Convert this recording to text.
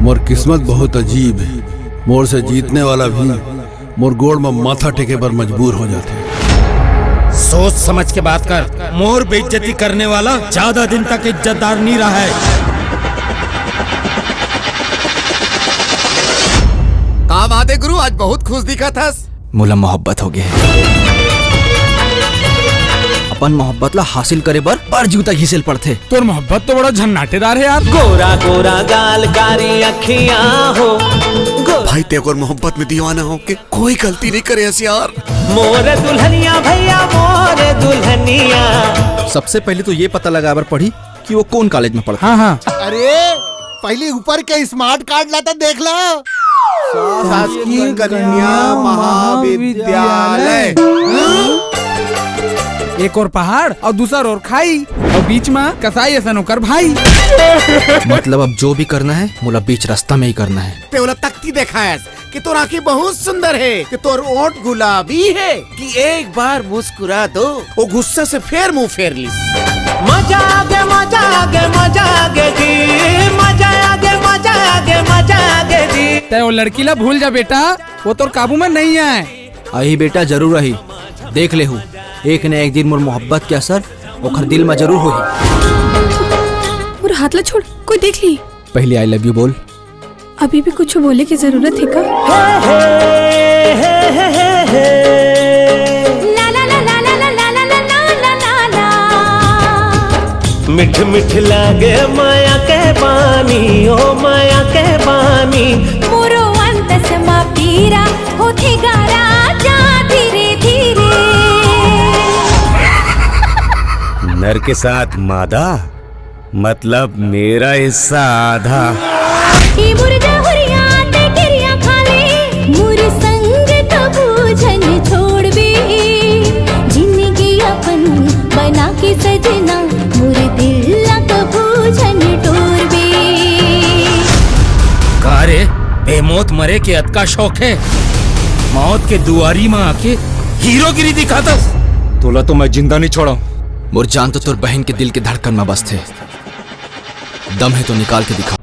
मोर किस्मत बहुत अजीब है। मोर से जीतने वाला भी मोर गोड़ में माथा टेके पर मजबूर हो जाते। सोच समझ के बात कर। मोर बेइज्जती करने वाला ज्यादा दिन तक इज्जतदार नहीं रहा है। कहा बात है गुरु, आज बहुत खुश दिखा था। मोला मोहब्बत हो गए। अपन मोहब्बत ला हासिल करे बर जूता घिसेल पड़थे। तोर मोहब्बत तो बड़ा झन्नाटेदार है यार। गोरा गोरा गाल कारी अखियां हो। भाई तेरे मोहब्बत में दीवाना हो के कोई गलती नहीं करे यार। मोरे दुल्हनिया भैया मोरे दुल्हनिया। सबसे पहले तो ये पता लगा बर पड़ी कि वो कौन कॉलेज में पढ़ता। हाँ हाँ। अरे पहले ऊपर के स्मार्ट कार्ड लाता देख ला। शासकीय कन्या महाविद्यालय। एक और पहाड़ और दूसरा और खाई और बीच में कसाई ऐसा नौकर भाई। मतलब अब जो भी करना है मोला बीच रास्ता में ही करना है। तेरा तख्ती देखा है कि तोर आंखें बहुत सुंदर है, कि तोर ओंठ गुलाबी है, कि एक बार मुस्कुरा दो वो गुस्से से फिर मुंह फेर ली। मजा आगे मजा आगे मजा आगे जी। मजा आगे मजा आगे मजा आगे जी। ते वो लड़की ला भूल जा बेटा, वो तो काबू में नहीं है। आई बेटा जरूर रही, देख ले हूँ एक न एक दिन मोर मोहब्बत के असर ओखर दिल में जरूर होही। और हाथ ला छोड़, कोई देख ली। पहले आई लव यू बोल। अभी भी कुछ बोले की जरूरत है का? ला ला ला ला ला ला ला ला ला ला ला। मिठ मिठ लागे माया के बानी ओ माया के बानी। मोरो अंत समा पीरा होथे गारा जा धीरे धीरे। नर के साथ मादा मतलब मेरा हिस्सा आधा। ई मुर्गा हुरिया ते गिरिया खाले मुर संग तबू झन छोड़बे। जिंदगी अपन बना के सजना मुर दिल ला कबू झन तोड़बे। कारे बेमौत मरे के अत का शौक है। मौत के दुआरी में आके हीरोगिरी दिखाता। तोला तो मैं जिंदा नहीं छोड़ा। मोर जान तो तोर बहन के दिल के धड़कन में बस थे। दम है तो निकाल के दिखा।